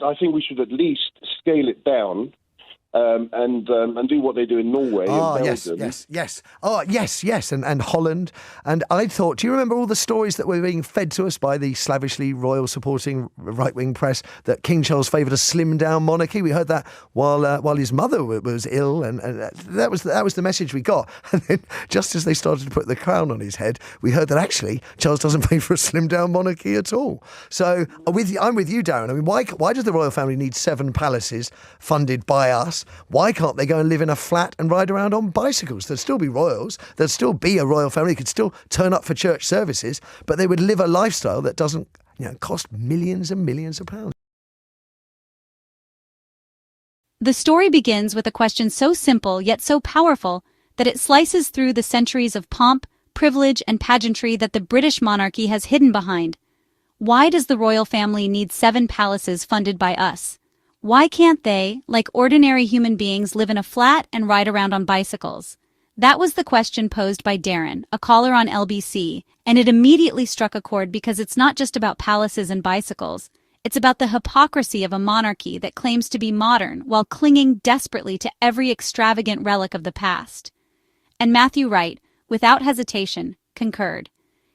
I think we should at least scale it down. And do what they do in Norway and Belgium. Yes. Oh, yes. And Holland. And I thought, do you remember all the stories that were being fed to us by the slavishly royal-supporting right-wing press that King Charles favoured a slimmed-down monarchy? We heard that while his mother was ill, and that was the message we got. And then, just as they started to put the crown on his head, we heard that actually Charles doesn't favour a slimmed-down monarchy at all. So I'm with you, Darren. I mean, why does the royal family need 7 palaces funded by us? Why can't they go and live in a flat and ride around on bicycles? There'd still be royals. There'd still be a royal family. They could still turn up for church services, but they would live a lifestyle that doesn't, cost millions and millions of pounds. The story begins with a question so simple yet so powerful that it slices through the centuries of pomp, privilege, and pageantry that the British monarchy has hidden behind. Why does the royal family need 7 palaces funded by us? Why can't they, like ordinary human beings, live in a flat and ride around on bicycles? That was the question posed by Darren, a caller on LBC, and it immediately struck a chord because it's not just about palaces and bicycles. It's about the hypocrisy of a monarchy that claims to be modern while clinging desperately to every extravagant relic of the past. And Matthew Wright, without hesitation, concurred.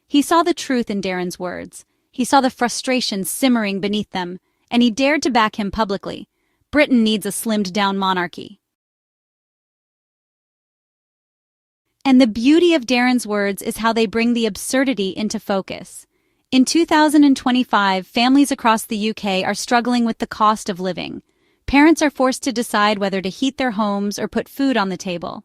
He saw the truth in Darren's words. He saw the frustration simmering beneath them, and he dared to back him publicly. Britain needs a slimmed-down monarchy. And the beauty of Darren's words is how they bring the absurdity into focus. In 2025, families across the UK are struggling with the cost of living. Parents are forced to decide whether to heat their homes or put food on the table.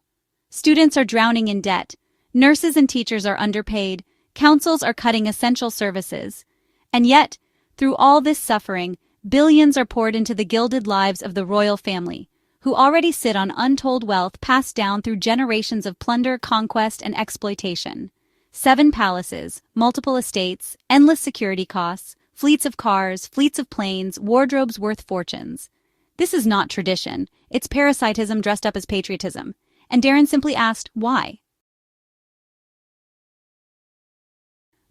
Students are drowning in debt. Nurses and teachers are underpaid. Councils are cutting essential services. And yet, through all this suffering, billions are poured into the gilded lives of the royal family, who already sit on untold wealth passed down through generations of plunder, conquest, and exploitation. 7 palaces, multiple estates, endless security costs, fleets of cars, fleets of planes, wardrobes worth fortunes. This is not tradition. It's parasitism dressed up as patriotism. And Darren simply asked, why?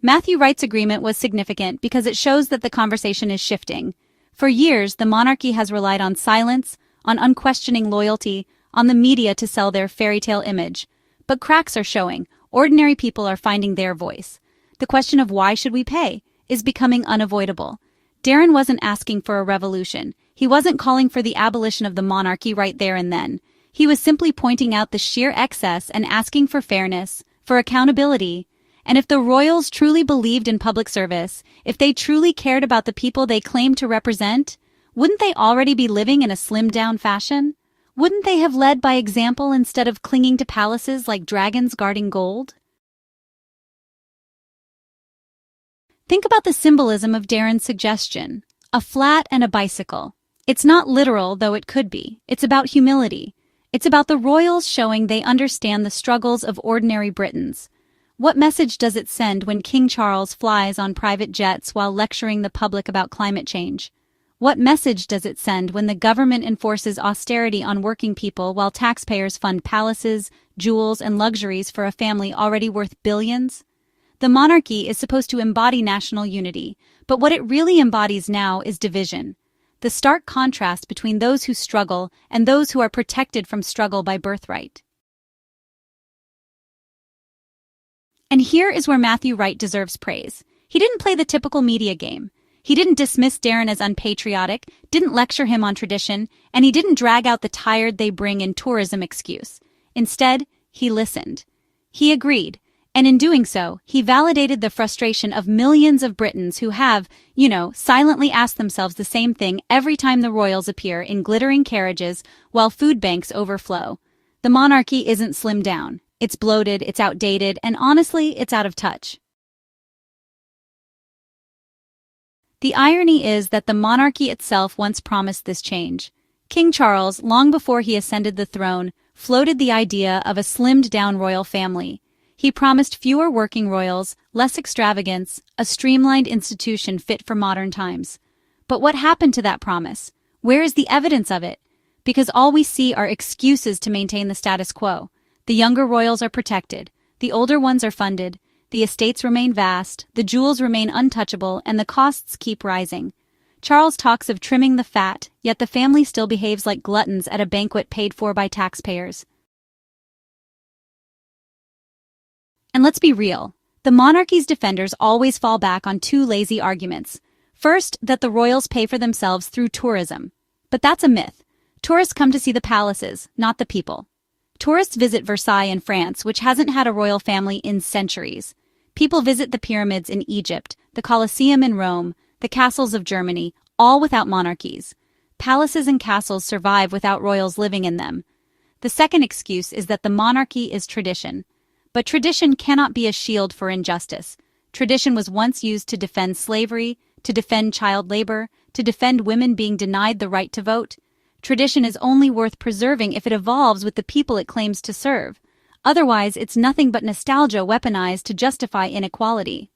Matthew Wright's agreement was significant because it shows that the conversation is shifting. For years, the monarchy has relied on silence, on unquestioning loyalty, on the media to sell their fairy tale image. But cracks are showing. Ordinary people are finding their voice. The question of why should we pay is becoming unavoidable. Darren wasn't asking for a revolution. He wasn't calling for the abolition of the monarchy right there and then. He was simply pointing out the sheer excess and asking for fairness, for accountability. And if the royals truly believed in public service, if they truly cared about the people they claimed to represent, wouldn't they already be living in a slimmed-down fashion? Wouldn't they have led by example instead of clinging to palaces like dragons guarding gold? Think about the symbolism of Darren's suggestion. A flat and a bicycle. It's not literal, though it could be. It's about humility. It's about the royals showing they understand the struggles of ordinary Britons. What message does it send when King Charles flies on private jets while lecturing the public about climate change? What message does it send when the government enforces austerity on working people while taxpayers fund palaces, jewels, and luxuries for a family already worth billions? The monarchy is supposed to embody national unity, but what it really embodies now is division. The stark contrast between those who struggle and those who are protected from struggle by birthright. And here is where Matthew Wright deserves praise. He didn't play the typical media game. He didn't dismiss Darren as unpatriotic, didn't lecture him on tradition, and he didn't drag out the tired they bring in tourism excuse. Instead, he listened. He agreed, and in doing so, he validated the frustration of millions of Britons who have, silently asked themselves the same thing every time the royals appear in glittering carriages while food banks overflow. The monarchy isn't slimmed down. It's bloated, it's outdated, and honestly, it's out of touch. The irony is that the monarchy itself once promised this change. King Charles, long before he ascended the throne, floated the idea of a slimmed-down royal family. He promised fewer working royals, less extravagance, a streamlined institution fit for modern times. But what happened to that promise? Where is the evidence of it? Because all we see are excuses to maintain the status quo. The younger royals are protected, the older ones are funded, the estates remain vast, the jewels remain untouchable, and the costs keep rising. Charles talks of trimming the fat, yet the family still behaves like gluttons at a banquet paid for by taxpayers. And let's be real, the monarchy's defenders always fall back on two lazy arguments. First, that the royals pay for themselves through tourism. But that's a myth. Tourists come to see the palaces, not the people. Tourists visit Versailles in France, which hasn't had a royal family in centuries. People visit the pyramids in Egypt, the Colosseum in Rome, the castles of Germany, all without monarchies. Palaces and castles survive without royals living in them. The second excuse is that the monarchy is tradition. But tradition cannot be a shield for injustice. Tradition was once used to defend slavery, to defend child labor, to defend women being denied the right to vote. Tradition is only worth preserving if it evolves with the people it claims to serve. Otherwise, it's nothing but nostalgia weaponized to justify inequality.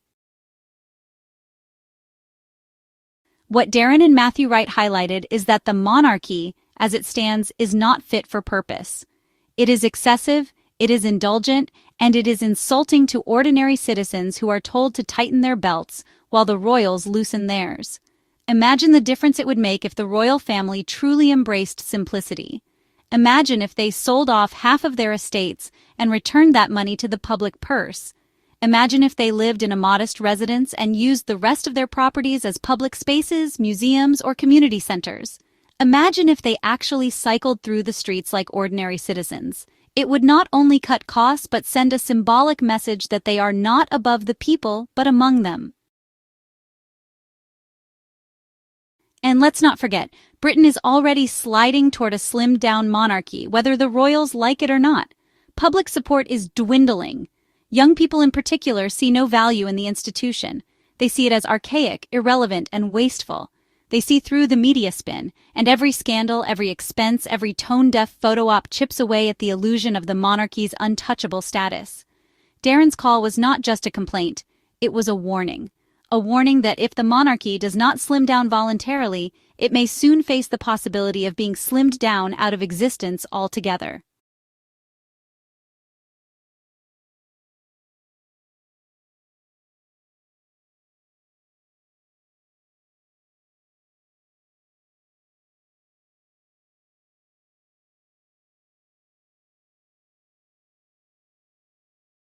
What Darren and Matthew Wright highlighted is that the monarchy, as it stands, is not fit for purpose. It is excessive, it is indulgent, and it is insulting to ordinary citizens who are told to tighten their belts while the royals loosen theirs. Imagine the difference it would make if the royal family truly embraced simplicity. Imagine if they sold off half of their estates and returned that money to the public purse. Imagine if they lived in a modest residence and used the rest of their properties as public spaces, museums, or community centers. Imagine if they actually cycled through the streets like ordinary citizens. It would not only cut costs but send a symbolic message that they are not above the people but among them. And let's not forget, Britain is already sliding toward a slimmed-down monarchy, whether the royals like it or not. Public support is dwindling. Young people in particular see no value in the institution. They see it as archaic, irrelevant, and wasteful. They see through the media spin, and every scandal, every expense, every tone-deaf photo op chips away at the illusion of the monarchy's untouchable status. Darren's call was not just a complaint, it was a warning. A warning that if the monarchy does not slim down voluntarily, it may soon face the possibility of being slimmed down out of existence altogether.